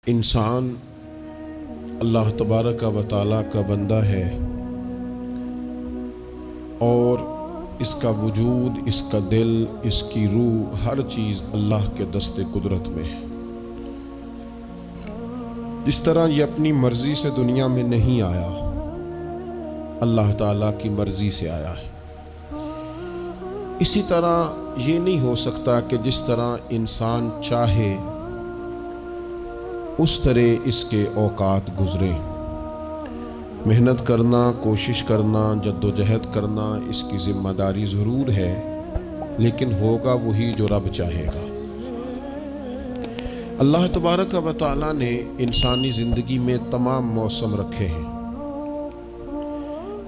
انسان اللہ تبارک و تعالیٰ کا بندہ ہے اور اس کا وجود، اس کا دل، اس کی روح، ہر چیز اللہ کے دست قدرت میں ہے۔ جس طرح یہ اپنی مرضی سے دنیا میں نہیں آیا، اللہ تعالیٰ کی مرضی سے آیا ہے، اسی طرح یہ نہیں ہو سکتا کہ جس طرح انسان چاہے اس طرح اس کے اوقات گزرے۔ محنت کرنا، کوشش کرنا، جد و جہد کرنا اس کی ذمہ داری ضرور ہے، لیکن ہوگا وہی جو رب چاہے گا۔ اللہ تبارک و تعالیٰ نے انسانی زندگی میں تمام موسم رکھے ہیں۔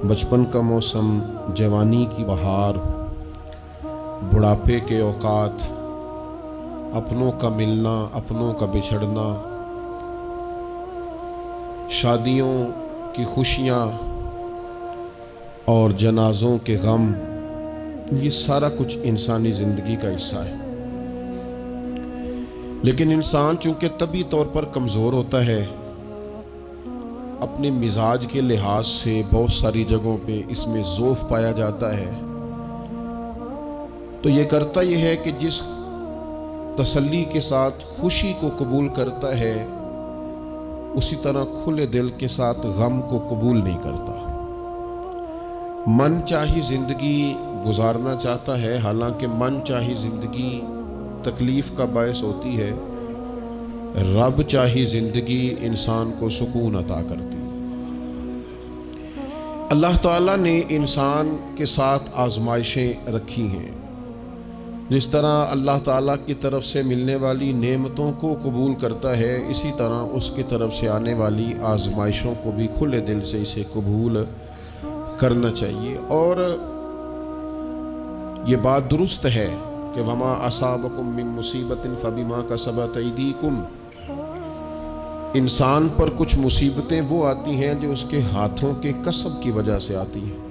بچپن کا موسم، جوانی کی بہار، بڑھاپے کے اوقات، اپنوں کا ملنا، اپنوں کا بچھڑنا، شادیوں کی خوشیاں اور جنازوں کے غم، یہ سارا کچھ انسانی زندگی کا حصہ ہے۔ لیکن انسان چونکہ طبعی طور پر کمزور ہوتا ہے، اپنے مزاج کے لحاظ سے بہت ساری جگہوں پہ اس میں ضعف پایا جاتا ہے، تو یہ کرتا یہ ہے کہ جس تسلی کے ساتھ خوشی کو قبول کرتا ہے، اسی طرح کھلے دل کے ساتھ غم کو قبول نہیں کرتا۔ من چاہی زندگی گزارنا چاہتا ہے، حالانکہ من چاہی زندگی تکلیف کا باعث ہوتی ہے، رب چاہی زندگی انسان کو سکون عطا کرتی ہے۔ اللہ تعالیٰ نے انسان کے ساتھ آزمائشیں رکھی ہیں۔ جس طرح اللہ تعالیٰ کی طرف سے ملنے والی نعمتوں کو قبول کرتا ہے، اسی طرح اس کی طرف سے آنے والی آزمائشوں کو بھی کھلے دل سے اسے قبول کرنا چاہیے۔ اور یہ بات درست ہے کہ وما اصابکم من مصیبت فبما کسبت ایدیکم، انسان پر کچھ مصیبتیں وہ آتی ہیں جو اس کے ہاتھوں کے کسب کی وجہ سے آتی ہیں۔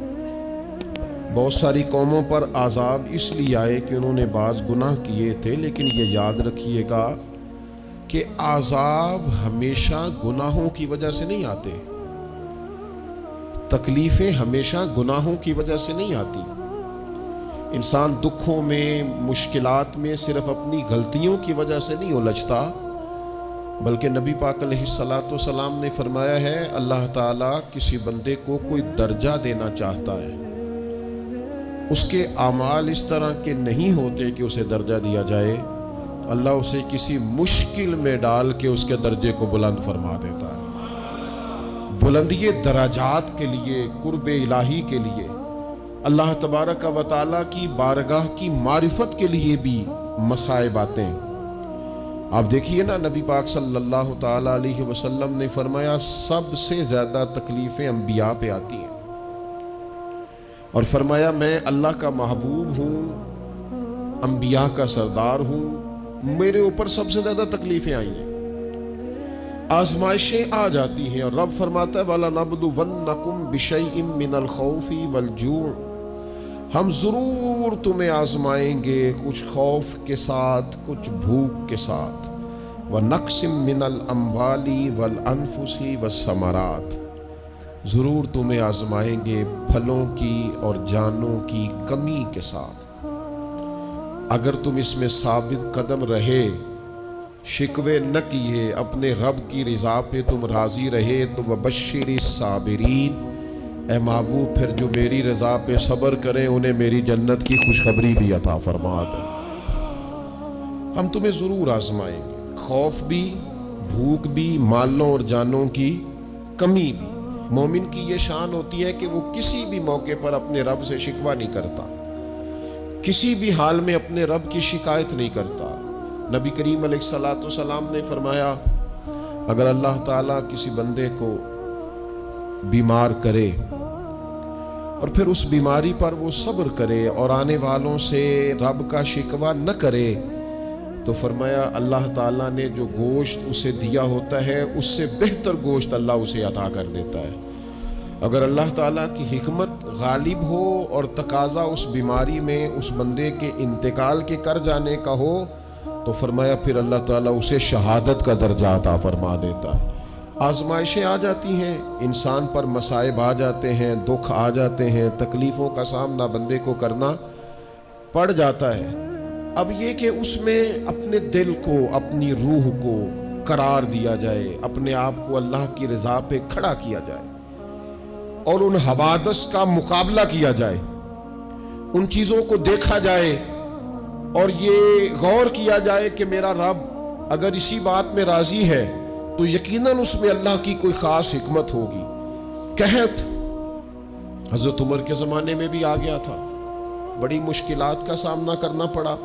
بہت ساری قوموں پر عذاب اس لیے آئے کہ انہوں نے بعض گناہ کیے تھے، لیکن یہ یاد رکھیے گا کہ عذاب ہمیشہ گناہوں کی وجہ سے نہیں آتے، تکلیفیں ہمیشہ گناہوں کی وجہ سے نہیں آتی۔ انسان دکھوں میں، مشکلات میں صرف اپنی غلطیوں کی وجہ سے نہیں الجھتا، بلکہ نبی پاک علیہ الصلوۃ والسلام نے فرمایا ہے، اللہ تعالیٰ کسی بندے کو کوئی درجہ دینا چاہتا ہے، اس کے اعمال اس طرح کے نہیں ہوتے کہ اسے درجہ دیا جائے، اللہ اسے کسی مشکل میں ڈال کے اس کے درجے کو بلند فرما دیتا ہے۔ بلندی درجات کے لیے، قرب الہی کے لیے، اللہ تبارک و تعالیٰ کی بارگاہ کی معرفت کے لیے بھی مصائب آتے ہیں۔ آپ دیکھیے نا، نبی پاک صلی اللہ تعالیٰ علیہ وسلم نے فرمایا سب سے زیادہ تکلیفیں انبیاء پہ آتی ہیں، اور فرمایا میں اللہ کا محبوب ہوں، انبیاء کا سردار ہوں، میرے اوپر سب سے زیادہ تکلیفیں آئی ہیں، آزمائشیں آ جاتی ہیں، اور رب فرماتا ہے وَلَنَبْلُوَنَّكُمْ بِشَيْءٍ مِّنَ الْخَوْفِ وَالْجُوعِ، ہم ضرور تمہیں آزمائیں گے، کچھ خوف کے ساتھ، کچھ بھوک کے ساتھ، وَنَقْصٍ مِّنَ الْأَمْوَالِ وَالْأَنفُسِ وَالثَّمَرَاتِ، ضرور تمہیں آزمائیں گے پھلوں کی اور جانوں کی کمی کے ساتھ۔ اگر تم اس میں ثابت قدم رہے، شکوے نہ کیے، اپنے رب کی رضا پہ تم راضی رہے، تو وَبَشِّرِ الصَّابِرِينَ، اے محبوب پھر جو میری رضا پہ صبر کریں انہیں میری جنت کی خوشخبری بھی عطا فرما دے۔ ہم تمہیں ضرور آزمائیں گے، خوف بھی، بھوک بھی، مالوں اور جانوں کی کمی بھی۔ مومن کی یہ شان ہوتی ہے کہ وہ کسی بھی موقع پر اپنے رب سے شکوہ نہیں کرتا، کسی بھی حال میں اپنے رب کی شکایت نہیں کرتا۔ نبی کریم علیہ الصلوۃ والسلام نے فرمایا، اگر اللہ تعالیٰ کسی بندے کو بیمار کرے اور پھر اس بیماری پر وہ صبر کرے اور آنے والوں سے رب کا شکوہ نہ کرے، تو فرمایا اللہ تعالیٰ نے جو گوشت اسے دیا ہوتا ہے اس سے بہتر گوشت اللہ اسے عطا کر دیتا ہے۔ اگر اللہ تعالیٰ کی حکمت غالب ہو اور تقاضا اس بیماری میں اس بندے کے انتقال کے کر جانے کا ہو، تو فرمایا پھر اللہ تعالیٰ اسے شہادت کا درجہ عطا فرما دیتا ہے۔ آزمائشیں آ جاتی ہیں، انسان پر مصائب آ جاتے ہیں، دکھ آ جاتے ہیں، تکلیفوں کا سامنا بندے کو کرنا پڑ جاتا ہے۔ اب یہ کہ اس میں اپنے دل کو، اپنی روح کو قرار دیا جائے، اپنے آپ کو اللہ کی رضا پہ کھڑا کیا جائے اور ان حوادث کا مقابلہ کیا جائے، ان چیزوں کو دیکھا جائے اور یہ غور کیا جائے کہ میرا رب اگر اسی بات میں راضی ہے تو یقیناً اس میں اللہ کی کوئی خاص حکمت ہوگی۔ قحط حضرت عمر کے زمانے میں بھی آ گیا تھا، بڑی مشکلات کا سامنا کرنا پڑا۔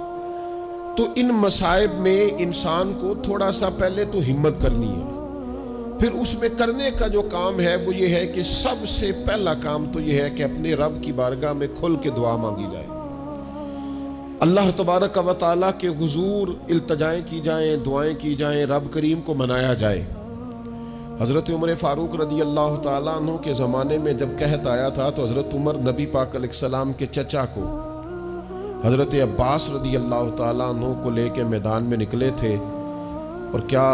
تو ان مصائب میں انسان کو تھوڑا سا پہلے تو ہمت کرنی ہے، پھر اس میں کرنے کا جو کام ہے وہ یہ ہے کہ سب سے پہلا کام تو یہ ہے کہ اپنے رب کی بارگاہ میں کھل کے دعا مانگی جائے، اللہ تبارک و تعالیٰ کے حضور التجائیں کی جائیں، دعائیں کی جائیں، رب کریم کو منایا جائے۔ حضرت عمر فاروق رضی اللہ تعالیٰ عنہ کے زمانے میں جب قحط آیا تھا تو حضرت عمر نبی پاک علیہ السلام کے چچا کو حضرت عباس رضی اللہ تعالیٰ عنہ کو لے کے میدان میں نکلے تھے، اور کیا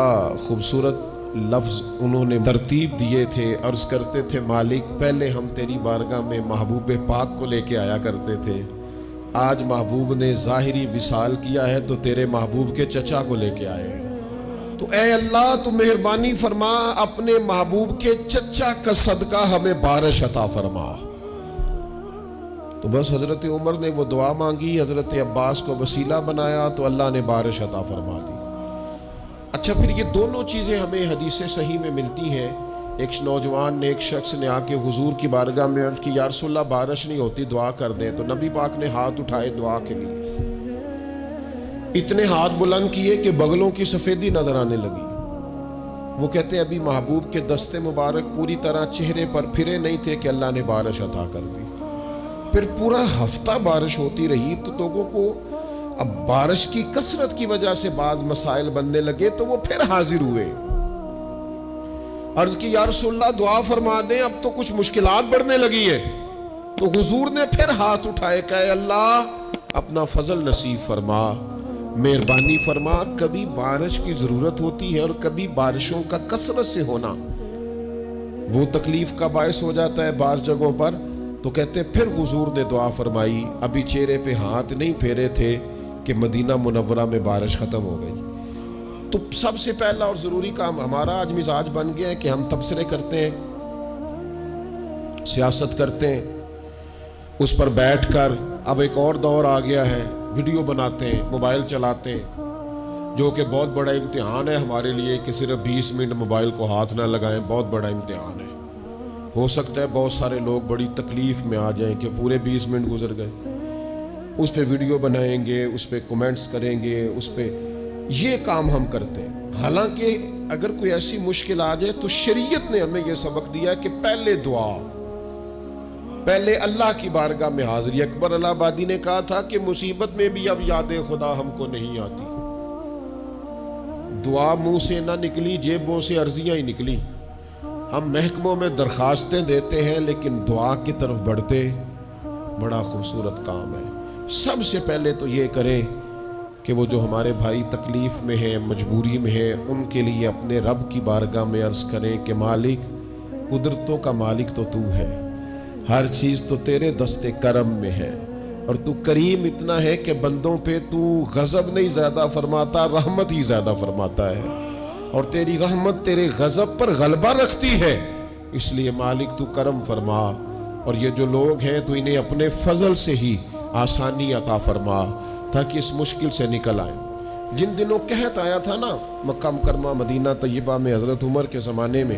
خوبصورت لفظ انہوں نے ترتیب دیے تھے، عرض کرتے تھے مالک پہلے ہم تیری بارگاہ میں محبوب پاک کو لے کے آیا کرتے تھے، آج محبوب نے ظاہری وصال کیا ہے تو تیرے محبوب کے چچا کو لے کے آئے ہیں، تو اے اللہ تو مہربانی فرما اپنے محبوب کے چچا کا صدقہ ہمیں بارش عطا فرما۔ تو بس حضرت عمر نے وہ دعا مانگی، حضرت عباس کو وسیلہ بنایا تو اللہ نے بارش عطا فرما دی۔ اچھا پھر یہ دونوں چیزیں ہمیں حدیث صحیح میں ملتی ہیں۔ ایک نوجوان نے، ایک شخص نے آ کے حضور کی بارگاہ میں عرض کی یا رسول اللہ بارش نہیں ہوتی، دعا کر دیں، تو نبی پاک نے ہاتھ اٹھائے دعا کے لیے، اتنے ہاتھ بلند کیے کہ بغلوں کی سفیدی نظر آنے لگی۔ وہ کہتے ہیں ابھی محبوب کے دست مبارک پوری طرح چہرے پر پھرے نہیں تھے کہ اللہ نے بارش عطا کر دی۔ پھر پورا ہفتہ بارش ہوتی رہی تو لوگوں کو اب بارش کی کثرت کی وجہ سے بعض مسائل بننے لگے، تو وہ پھر حاضر ہوئے، عرض کی یا رسول اللہ دعا فرما دیں، اب تو کچھ مشکلات بڑھنے لگی ہے۔ تو حضور نے پھر ہاتھ اٹھائے کہ اے اللہ اپنا فضل نصیب فرما، مہربانی فرما، کبھی بارش کی ضرورت ہوتی ہے اور کبھی بارشوں کا کثرت سے ہونا وہ تکلیف کا باعث ہو جاتا ہے بعض جگہوں پر۔ تو کہتے پھر حضور نے دعا فرمائی، ابھی چہرے پہ ہاتھ نہیں پھیرے تھے کہ مدینہ منورہ میں بارش ختم ہو گئی۔ تو سب سے پہلا اور ضروری کام ہمارا آج مزاج بن گیا ہے کہ ہم تبصرے کرتے ہیں، سیاست کرتے ہیں، اس پر بیٹھ کر اب ایک اور دور آ گیا ہے، ویڈیو بناتے ہیں، موبائل چلاتے ہیں، جو کہ بہت بڑا امتحان ہے ہمارے لیے کہ صرف 20 منٹ موبائل کو ہاتھ نہ لگائیں، بہت بڑا امتحان ہے۔ ہو سکتا ہے بہت سارے لوگ بڑی تکلیف میں آ جائیں کہ پورے 20 منٹ گزر گئے، اس پہ ویڈیو بنائیں گے، اس پہ کومنٹس کریں گے، اس پہ یہ کام ہم کرتے ہیں۔ حالانکہ اگر کوئی ایسی مشکل آ جائے تو شریعت نے ہمیں یہ سبق دیا کہ پہلے دعا، پہلے اللہ کی بارگاہ میں حاضری۔ اکبر الہ آبادی نے کہا تھا کہ مصیبت میں بھی اب یاد خدا ہم کو نہیں آتی، دعا منہ سے نہ نکلی، جیبوں سے عرضیاں ہی نکلی۔ ہم محکموں میں درخواستیں دیتے ہیں لیکن دعا کی طرف بڑھتے بڑا خوبصورت کام ہے۔ سب سے پہلے تو یہ کریں کہ وہ جو ہمارے بھائی تکلیف میں ہیں، مجبوری میں ہیں، ان کے لیے اپنے رب کی بارگاہ میں عرض کریں کہ مالک، قدرتوں کا مالک تو تو ہے، ہر چیز تو تیرے دست کرم میں ہے، اور تو کریم اتنا ہے کہ بندوں پہ تو غضب نہیں زیادہ فرماتا، رحمت ہی زیادہ فرماتا ہے، اور تیری رحمت تیرے غضب پر غلبہ رکھتی ہے، اس لیے مالک تو کرم فرما، اور یہ جو لوگ ہیں تو انہیں اپنے فضل سے ہی آسانی عطا فرما تاکہ اس مشکل سے نکل آئیں۔ جن دنوں قحط آیا تھا نا مکہ مکرمہ مدینہ طیبہ میں حضرت عمر کے زمانے میں،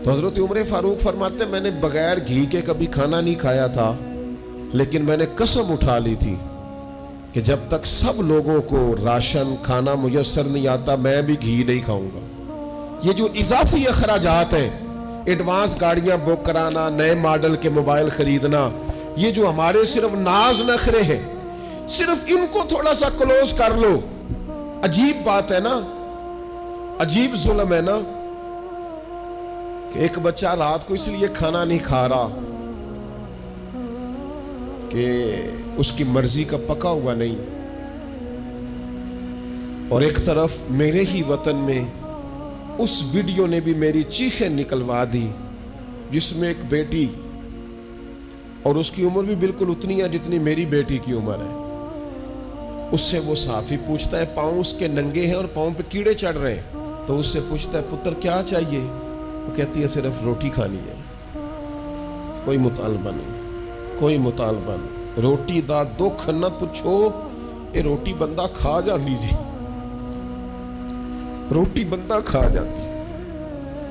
تو حضرت عمر فاروق فرماتے ہیں میں نے بغیر گھی کے کبھی کھانا نہیں کھایا تھا، لیکن میں نے قسم اٹھا لی تھی کہ جب تک سب لوگوں کو راشن کھانا میسر نہیں آتا میں بھی گھی نہیں کھاؤں گا۔ یہ جو اضافی اخراجات ہیں، ایڈوانس گاڑیاں بک کرانا، نئے ماڈل کے موبائل خریدنا، یہ جو ہمارے صرف ناز نخرے ہیں، صرف ان کو تھوڑا سا کلوز کر لو۔ عجیب بات ہے نا، عجیب ظلم ہے نا کہ ایک بچہ رات کو اس لیے کھانا نہیں کھا رہا کہ اس کی مرضی کا پکا ہوا نہیں، اور ایک طرف میرے ہی وطن میں اس ویڈیو نے بھی میری چیخیں نکلوا دی جس میں ایک بیٹی، اور اس کی عمر بھی بالکل اتنی ہے جتنی میری بیٹی کی عمر ہے، اس سے وہ صحافی پوچھتا ہے، پاؤں اس کے ننگے ہیں اور پاؤں پہ کیڑے چڑھ رہے ہیں، تو اس سے پوچھتا ہے پتر کیا چاہیے؟ وہ کہتی ہے صرف روٹی کھانی ہے، کوئی مطالبہ نہیں، کوئی مطالبہ نہیں، روٹی دا دکھ نہ پوچھو، یہ روٹی بندہ کھا جاندی جی، روٹی بندہ کھا جاتی۔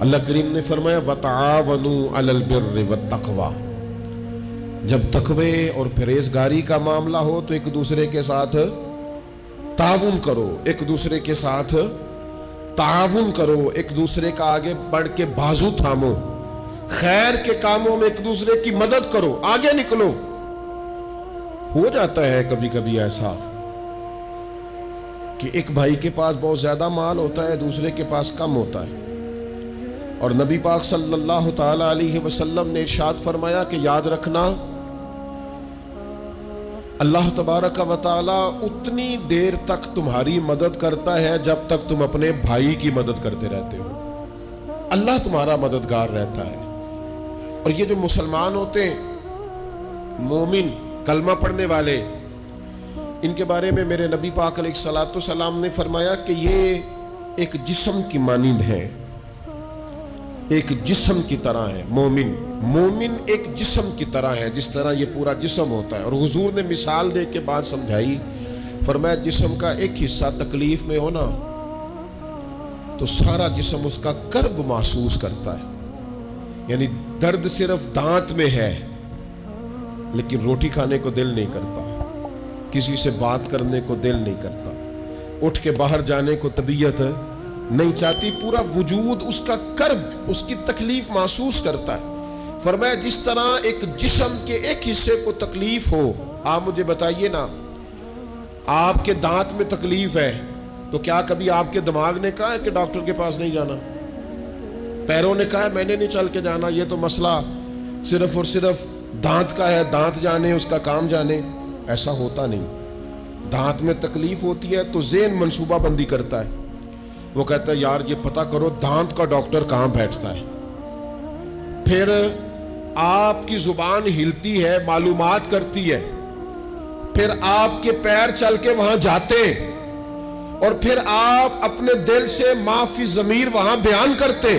اللہ کریم نے فرمایا وَتَعَاوَنُوا عَلَى الْبِرِّ وَالتَّقْوَى، جب تقوی اور پرہیزگاری کا معاملہ ہو تو ایک دوسرے کے ساتھ تعاون کرو، ایک دوسرے کے ساتھ تعاون کرو، ایک دوسرے کا آگے بڑھ کے بازو تھامو، خیر کے کاموں میں ایک دوسرے کی مدد کرو، آگے نکلو۔ ہو جاتا ہے کبھی کبھی ایسا کہ ایک بھائی کے پاس بہت زیادہ مال ہوتا ہے، دوسرے کے پاس کم ہوتا ہے، اور نبی پاک صلی اللہ تعالی علیہ وسلم نے ارشاد فرمایا کہ یاد رکھنا اللہ تبارک و تعالی اتنی دیر تک تمہاری مدد کرتا ہے جب تک تم اپنے بھائی کی مدد کرتے رہتے ہو، اللہ تمہارا مددگار رہتا ہے۔ اور یہ جو مسلمان ہوتے ہیں، مومن، کلمہ پڑھنے والے، ان کے بارے میں میرے نبی پاک علیہ الصلوۃ والسلام نے فرمایا کہ یہ ایک جسم کی مانند ہے، ایک جسم کی طرح ہے۔ مومن ایک جسم کی طرح ہے، جس طرح یہ پورا جسم ہوتا ہے۔ اور حضور نے مثال دے کے بات سمجھائی، فرمایا جسم کا ایک حصہ تکلیف میں ہونا تو سارا جسم اس کا کرب محسوس کرتا ہے، یعنی درد صرف دانت میں ہے لیکن روٹی کھانے کو دل نہیں کرتا، کسی سے بات کرنے کو دل نہیں کرتا، اٹھ کے باہر جانے کو طبیعت نہیں چاہتی، پورا وجود اس کا کرب، اس کی تکلیف محسوس کرتا ہے۔ فرمایا جس طرح ایک جسم کے ایک حصے کو تکلیف ہو، آپ مجھے بتائیے نا، آپ کے دانت میں تکلیف ہے تو کیا کبھی آپ کے دماغ نے کہا ہے کہ ڈاکٹر کے پاس نہیں جانا؟ پیروں نے کہا ہے میں نے نہیں چل کے جانا، یہ تو مسئلہ صرف اور صرف دانت کا ہے، دانت جانے اس کا کام جانے؟ ایسا ہوتا نہیں۔ دانت میں تکلیف ہوتی ہے تو ذہن منصوبہ بندی کرتا ہے، وہ کہتا ہے یار یہ پتہ کرو دانت کا ڈاکٹر کہاں بیٹھتا ہے، پھر آپ کی زبان ہلتی ہے، معلومات کرتی ہے، پھر آپ کے پیر چل کے وہاں جاتے، اور پھر آپ اپنے دل سے ما فی ضمیر وہاں بیان کرتے،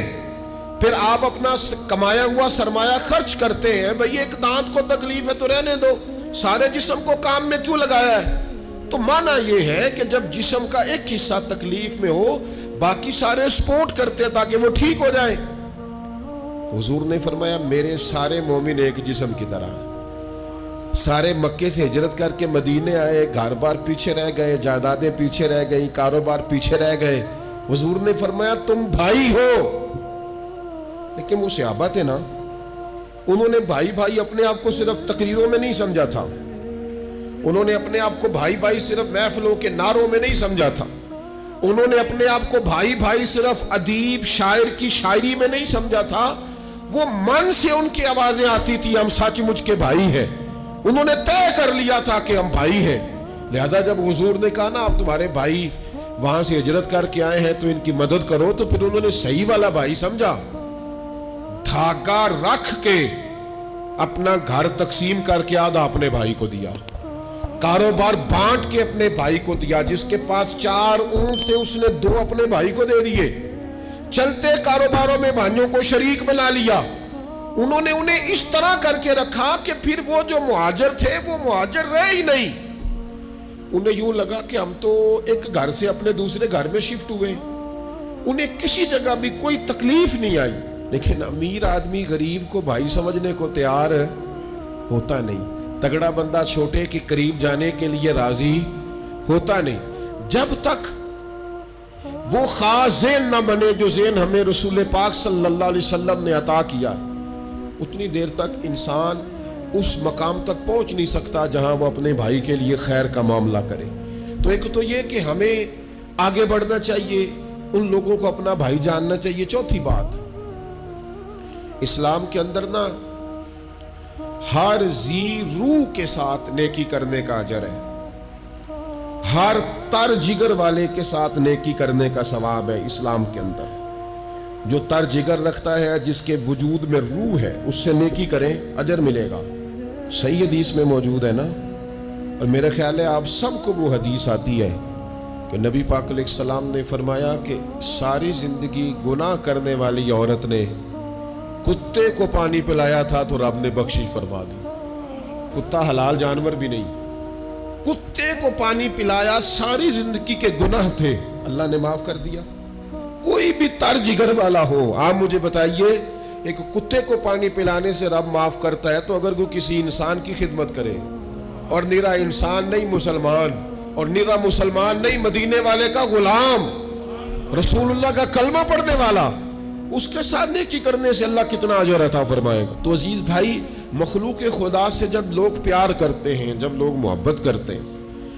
پھر آپ اپنا کمایا ہوا سرمایہ خرچ کرتے ہیں۔ بھئی ایک دانت کو تکلیف ہے تو رہنے دو، سارے جسم کو کام میں کیوں لگایا ہے؟ تو معنی یہ ہے کہ جب جسم کا ایک حصہ تکلیف میں ہو، باقی سارے سپورٹ کرتے ہیں تاکہ وہ ٹھیک ہو جائے۔ تو حضور نے فرمایا میرے سارے مومن ایک جسم کی طرح، سارے مکے سے ہجرت کر کے مدینے آئے، گھر بار پیچھے رہ گئے، جائیدادیں پیچھے رہ گئی، کاروبار پیچھے رہ گئے، حضور نے فرمایا تم بھائی ہو۔ لیکن وہ صحابہ تھے نا، انہوں نے بھائی بھائی اپنے آپ کو صرف تقریروں میں نہیں سمجھا تھا، انہوں نے اپنے آپ کو بھائی بھائی صرف محفلوں کے نعروں میں نہیں سمجھا تھا، انہوں نے اپنے آپ کو بھائی بھائی صرف ادیب شاعر کی شاعری میں نہیں سمجھا تھا، وہ من سے ان کی آوازیں آتی تھی ہم سچ مچ کے بھائی ہیں، انہوں نے طے کر لیا تھا کہ ہم بھائی ہیں۔ لہذا جب حضور نے کہا نا آپ تمہارے بھائی وہاں سے ہجرت کر کے آئے ہیں تو ان کی مدد کرو، تو پھر انہوں نے صحیح والا بھائی سمجھا، دھاگا رکھ کے اپنا گھر تقسیم کر کے آدھا اپنے بھائی کو دیا، کاروبار بانٹ کے اپنے بھائی کو دیا، جس کے پاس 4 اونٹ تھے اس نے 2 اپنے بھائی کو دے دیے، چلتے کاروباروں میں بھائیوں کو شریک بنا لیا۔ انہوں نے انہیں اس طرح کر کے رکھا کہ پھر وہ جو مہاجر تھے وہ مہاجر رہے ہی نہیں، انہیں یوں لگا کہ ہم تو ایک گھر سے اپنے دوسرے گھر میں شفٹ ہوئے، انہیں کسی جگہ بھی کوئی تکلیف نہیں آئی۔ لیکن امیر آدمی غریب کو بھائی سمجھنے کو تیار ہوتا نہیں، تگڑا بندہ چھوٹے کے قریب جانے کے لیے راضی ہوتا نہیں، جب تک وہ خاص ذہن نہ بنے جو ذہن ہمیں رسول پاک صلی اللہ علیہ وسلم نے عطا کیا، اتنی دیر تک انسان اس مقام تک پہنچ نہیں سکتا جہاں وہ اپنے بھائی کے لیے خیر کا معاملہ کرے۔ تو ایک تو یہ کہ ہمیں آگے بڑھنا چاہیے، ان لوگوں کو اپنا بھائی جاننا چاہیے۔ چوتھی بات، اسلام کے اندر نا ہر ذی روح کے ساتھ نیکی کرنے کا اجر ہے، ہر تر جگر والے کے ساتھ نیکی کرنے کا ثواب ہے اسلام کے اندر. جو تر جگر رکھتا ہے, جس کے وجود میں روح ہے, اس سے نیکی کریں اجر ملے گا. صحیح حدیث میں موجود ہے نا. اور میرا خیال ہے آپ سب کو وہ حدیث آتی ہے کہ نبی پاک علیہ السلام نے فرمایا کہ ساری زندگی گناہ کرنے والی عورت نے کتے کو پانی پلایا تھا تو رب نے بخشش فرما دی. کتا حلال جانور بھی نہیں, کتے کو پانی پلایا, ساری زندگی کے گناہ تھے, اللہ نے معاف کر دیا. کوئی بھی تر جگر والا ہو, آپ مجھے بتائیے ایک کتے کو پانی پلانے سے رب معاف کرتا ہے, تو اگر کوئی کسی انسان کی خدمت کرے اور نرا انسان نہیں مسلمان, اور نرا مسلمان نہیں مدینے والے کا غلام, رسول اللہ کا کلمہ پڑھنے والا, اس کے ساتھ نیکی کرنے سے اللہ کتنا اجر عطا فرمائے گا. تو عزیز بھائی, مخلوق خدا سے جب لوگ پیار کرتے ہیں, جب لوگ محبت کرتے ہیں,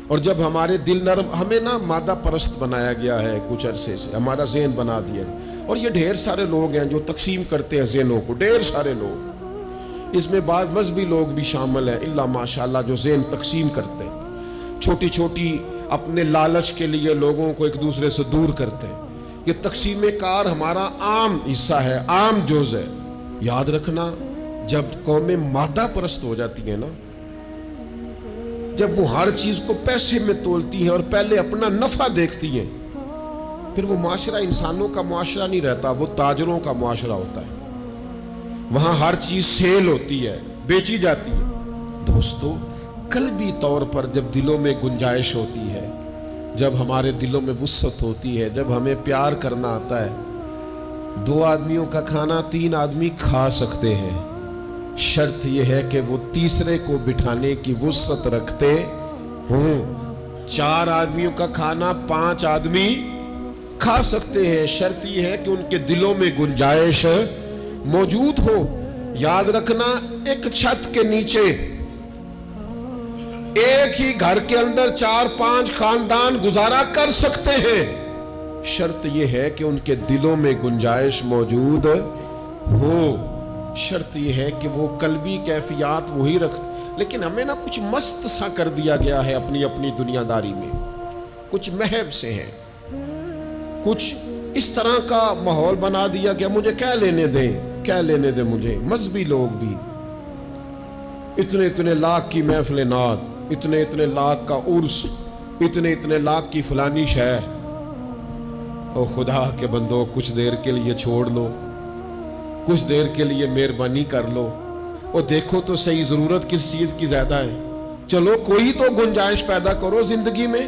اور جب ہمارے دل نرم, ہمیں نا مادہ پرست بنایا گیا ہے کچھ عرصے سے, ہمارا ذہن بنا دیا ہے, اور یہ ڈھیر سارے لوگ ہیں جو تقسیم کرتے ہیں ذہنوں کو, ڈھیر سارے لوگ, اس میں بعض مذہبی لوگ بھی شامل ہیں اللہ ماشاءاللہ, جو ذہن تقسیم کرتے ہیں, چھوٹی چھوٹی اپنے لالچ کے لیے لوگوں کو ایک دوسرے سے دور کرتے ہیں. یہ تقسیم کار ہمارا عام حصہ ہے, عام جز ہے. یاد رکھنا, جب قومیں مادہ پرست ہو جاتی ہیں نا, جب وہ ہر چیز کو پیسے میں تولتی ہیں اور پہلے اپنا نفع دیکھتی ہیں, پھر وہ معاشرہ انسانوں کا معاشرہ نہیں رہتا, وہ تاجروں کا معاشرہ ہوتا ہے. وہاں ہر چیز سیل ہوتی ہے, بیچی جاتی ہے. دوستو, قلبی طور پر جب دلوں میں گنجائش ہوتی ہے, جب ہمارے دلوں میں وسعت ہوتی ہے, جب ہمیں پیار کرنا آتا ہے, 2 آدمیوں کا کھانا 3 آدمی کھا سکتے ہیں. شرط یہ ہے کہ وہ تیسرے کو بٹھانے کی وسعت رکھتے ہوں. 4 آدمیوں کا کھانا 5 آدمی کھا سکتے ہیں. شرط یہ ہے کہ ان کے دلوں میں گنجائش موجود ہو. یاد رکھنا, ایک چھت کے نیچے ایک ہی گھر کے اندر 4-5 خاندان گزارا کر سکتے ہیں. شرط یہ ہے کہ ان کے دلوں میں گنجائش موجود ہو. شرط یہ ہے کہ وہ قلبی کیفیات وہی رکھتے. لیکن ہمیں نا کچھ مست سا کر دیا گیا ہے اپنی اپنی دنیا داری میں, کچھ محو سے ہیں, کچھ اس طرح کا ماحول بنا دیا گیا, مجھے کیا لینے دیں مجھے. مذہبی لوگ بھی اتنے لاکھ کی محفل نعت, اتنے لاکھ کا عرس, اتنے لاکھ کی فلانی شے. او خدا کے بندو, کچھ دیر کے لیے چھوڑ لو, کچھ دیر کے لیے مہربانی کر لو, اور دیکھو تو صحیح ضرورت کس چیز کی زیادہ ہے. چلو کوئی تو گنجائش پیدا کرو زندگی میں,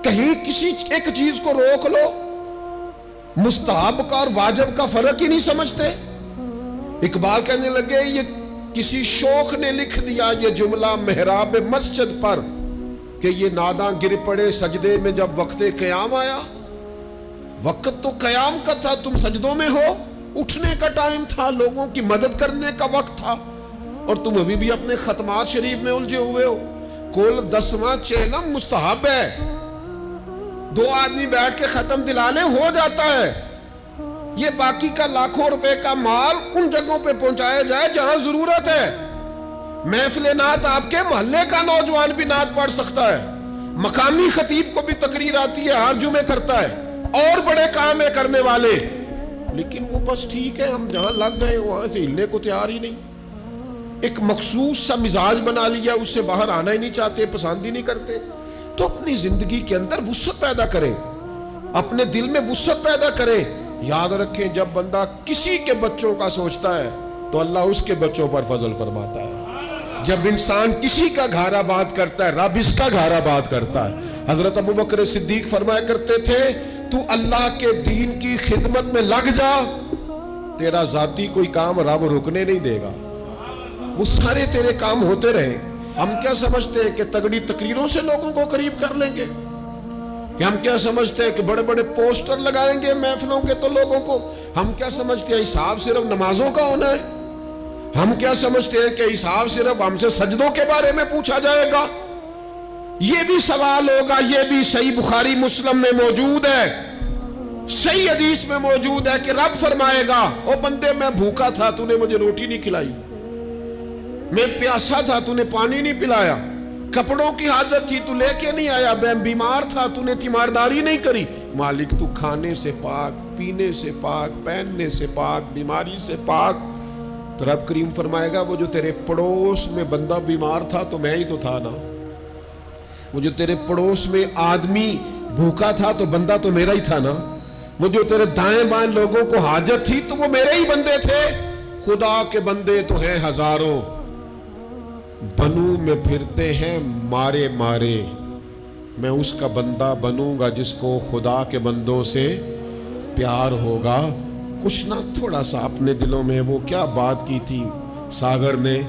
کہیں کسی ایک چیز کو روک لو. مستحب کا اور واجب کا فرق ہی نہیں سمجھتے. اقبال کہنے لگے, یہ کسی شوخ نے لکھ دیا یہ جملہ محراب مسجد پر, کہ یہ ناداں گر پڑے سجدے میں جب وقت قیام آیا. وقت تو قیام کا تھا, تم سجدوں میں ہو. اٹھنے کا ٹائم تھا, لوگوں کی مدد کرنے کا وقت تھا, اور تم ابھی بھی اپنے ختمات شریف میں الجھے ہوئے ہو. کل 10واں چہلم مستحب ہے, 2 آدمی بیٹھ کے ختم دلا لیں, ہو جاتا ہے. یہ باقی کا لاکھوں روپے کا مال ان جگہوں پہ پہنچایا جائے جہاں ضرورت ہے. محفل نعت آپ کے محلے کا نوجوان بھی نعت پڑھ سکتا ہے, مقامی خطیب کو بھی تقریر آتی ہے, ہر جمعے کرتا ہے, اور بڑے کام ہے کرنے والے. لیکن وہ بس ٹھیک ہے, ہم جہاں لگ گئے وہاں سے ہلنے کو تیار ہی نہیں. ایک مخصوص سا مزاج بنا لیا, اس سے باہر آنا ہی نہیں چاہتے, پسند ہی نہیں کرتے. تو اپنی زندگی کے اندر وسعت پیدا کریں, اپنے دل میں وسعت پیدا کریں. یاد رکھیں, جب بندہ کسی کے بچوں کا سوچتا ہے تو اللہ اس کے بچوں پر فضل فرماتا ہے. جب انسان کسی کا گھر آباد کرتا ہے, رب اس کا گھر آباد کرتا ہے. حضرت ابوبکر صدیق فرمایا کرتے تھے, تو اللہ کے دین کی خدمت میں لگ جا, تیرا ذاتی کوئی کام رب رکنے نہیں دے گا, وہ سارے تیرے کام ہوتے رہے. ہم کیا سمجھتے ہیں کہ تگڑی تقریروں سے لوگوں کو قریب کر لیں گے, کہ ہم کیا سمجھتے ہیں کہ بڑے بڑے پوسٹر لگائیں گے محفلوں کے تو لوگوں کو, ہم کیا سمجھتے ہیں حساب صرف نمازوں کا ہونا ہے, ہم کیا سمجھتے ہیں کہ حساب صرف ہم سے سجدوں کے بارے میں پوچھا جائے گا. یہ بھی سوال ہوگا, یہ بھی صحیح بخاری مسلم میں موجود ہے, صحیح حدیث میں موجود ہے کہ رب فرمائے گا, او بندے میں بھوکا تھا تو نے مجھے روٹی نہیں کھلائی, میں پیاسا تھا تو نے پانی نہیں پلایا, کپڑوں کی حاجت تھی تو لے کے نہیں آیا، بیمار تھا تو نے تیمارداری نہیں کری، مالک تو کھانے سے پاک، پینے سے پاک، پہننے سے پاک، بیماری سے پاک۔ تو رب کریم فرمائے گا وہ جو تیرے پڑوس میں بندہ بیمار تھا تو میں ہی تو تھا نا، وہ جو تیرے پڑوس میں آدمی بھوکا تھا تو بندہ تو میرا ہی تھا نا، وہ جو تیرے دائیں بائیں لوگوں کو حاجت تھی تو وہ میرے ہی بندے تھے۔ خدا کے بندے تو ہیں ہزاروں، بنوں میں پھرتے ہیں مارے مارے، میں اس کا بندہ بنوں گا جس کو خدا کے بندوں سے پیار ہوگا۔ کچھ نہ تھوڑا سا اپنے دلوں میں وہ کیا بات کی تھی ساگر نے،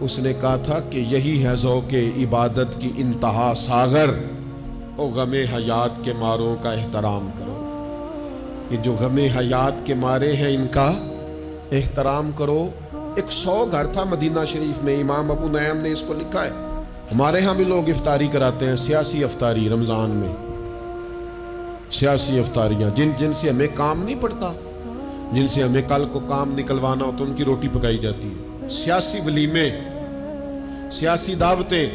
اس نے کہا تھا کہ یہی ہے ذوق عبادت کی انتہا ساگر، او غم حیات کے ماروں کا احترام کرو۔ یہ جو غم حیات کے مارے ہیں ان کا احترام کرو۔ 100 گھر تھا مدینہ شریف میں، امام ابو نعیم نے اس کو لکھا ہے۔ ہمارے ہاں بھی لوگ افطاری کراتے ہیں، سیاسی افطاری رمضان میں، سیاسی افطاریاں جن سے ہمیں کام نہیں پڑتا، جن سے ہمیں کل کو کام نکلوانا ہو تو ان کی روٹی پکائی جاتی ہے۔ سیاسی ولیمے، سیاسی دعوتیں،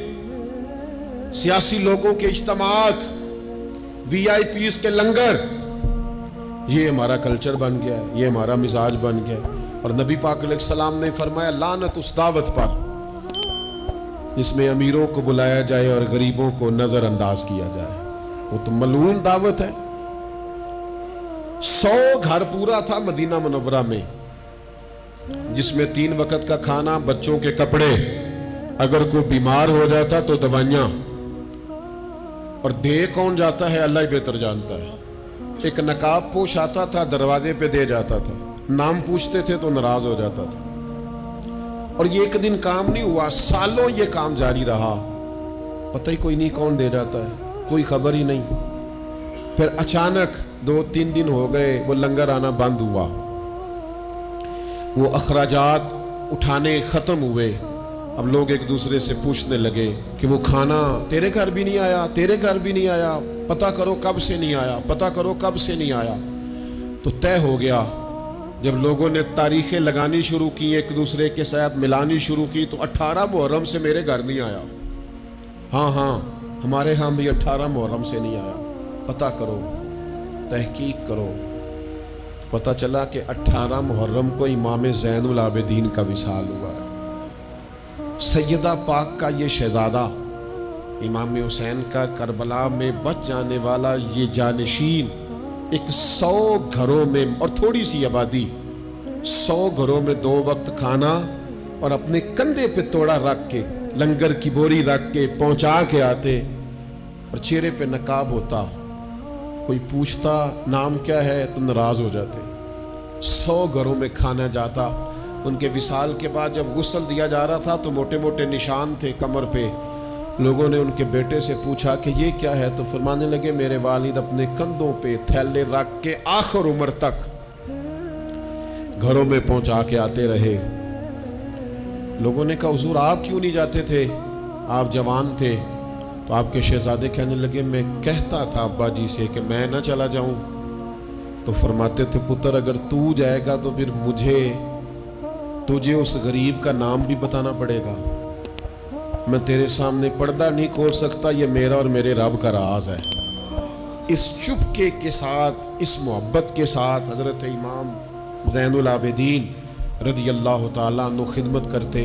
سیاسی لوگوں کے اجتماعات، VIP کے لنگر، یہ ہمارا کلچر بن گیا ہے، یہ ہمارا مزاج بن گیا ہے۔ اور نبی پاک علیہ السلام نے فرمایا لعنت اس دعوت پر جس میں امیروں کو بلایا جائے اور غریبوں کو نظر انداز کیا جائے، وہ تو ملعون دعوت ہے۔ 100 گھر پورا تھا مدینہ منورہ میں، جس میں 3 وقت کا کھانا، بچوں کے کپڑے، اگر کوئی بیمار ہو جاتا تو دوائیاں، اور دے کون جاتا ہے اللہ ہی بہتر جانتا ہے۔ ایک نقاب پوش آتا تھا، دروازے پہ دے جاتا تھا، نام پوچھتے تھے تو ناراض ہو جاتا تھا، اور یہ ایک دن کام نہیں ہوا، سالوں یہ کام جاری رہا، پتہ ہی کوئی نہیں کون دے جاتا ہے، کوئی خبر ہی نہیں۔ پھر اچانک 2-3 دن ہو گئے، وہ لنگر آنا بند ہوا، وہ اخراجات اٹھانے ختم ہوئے۔ اب لوگ ایک دوسرے سے پوچھنے لگے کہ وہ کھانا تیرے گھر بھی نہیں آیا، تیرے گھر بھی نہیں آیا، پتہ کرو کب سے نہیں آیا، پتہ کرو کب سے نہیں آیا۔ تو طے ہو گیا، جب لوگوں نے تاریخیں لگانی شروع کی، ایک دوسرے کے ساتھ ملانی شروع کی، تو 18 محرم سے میرے گھر نہیں آیا، ہاں ہمارے ہاں بھی 18 محرم سے نہیں آیا، پتہ کرو، تحقیق کرو۔ پتہ چلا کہ 18 محرم کو امام زین العابدین کا وصال ہوا ہے۔ سیدہ پاک کا یہ شہزادہ، امام حسین کا کربلا میں بچ جانے والا یہ جانشین، ایک 100 گھروں میں اور تھوڑی سی آبادی، 100 گھروں میں 2 وقت کھانا، اور اپنے کندھے پہ توڑا رکھ کے، لنگر کی بوری رکھ کے پہنچا کے آتے، اور چہرے پہ نقاب ہوتا، کوئی پوچھتا نام کیا ہے تو ناراض ہو جاتے۔ 100 گھروں میں کھانا جاتا۔ ان کے وصال کے بعد جب غسل دیا جا رہا تھا تو موٹے موٹے نشان تھے کمر پہ، لوگوں نے ان کے بیٹے سے پوچھا کہ یہ کیا ہے، تو فرمانے لگے میرے والد اپنے کندھوں پہ تھیلے رکھ کے آخر عمر تک گھروں میں پہنچا کے آتے رہے۔ لوگوں نے کہا حضور آپ کیوں نہیں جاتے تھے، آپ جوان تھے؟ تو آپ کے شہزادے کہنے لگے میں کہتا تھا ابا جی سے کہ میں نہ چلا جاؤں، تو فرماتے تھے پتر اگر تو جائے گا تو پھر تجھے اس غریب کا نام بھی بتانا پڑے گا، میں تیرے سامنے پردہ نہیں کھول سکتا، یہ میرا اور میرے رب کا راز ہے۔ اس چپکے کے ساتھ، اس محبت کے ساتھ حضرت امام زین العابدین رضی اللہ تعالیٰ عنہ خدمت کرتے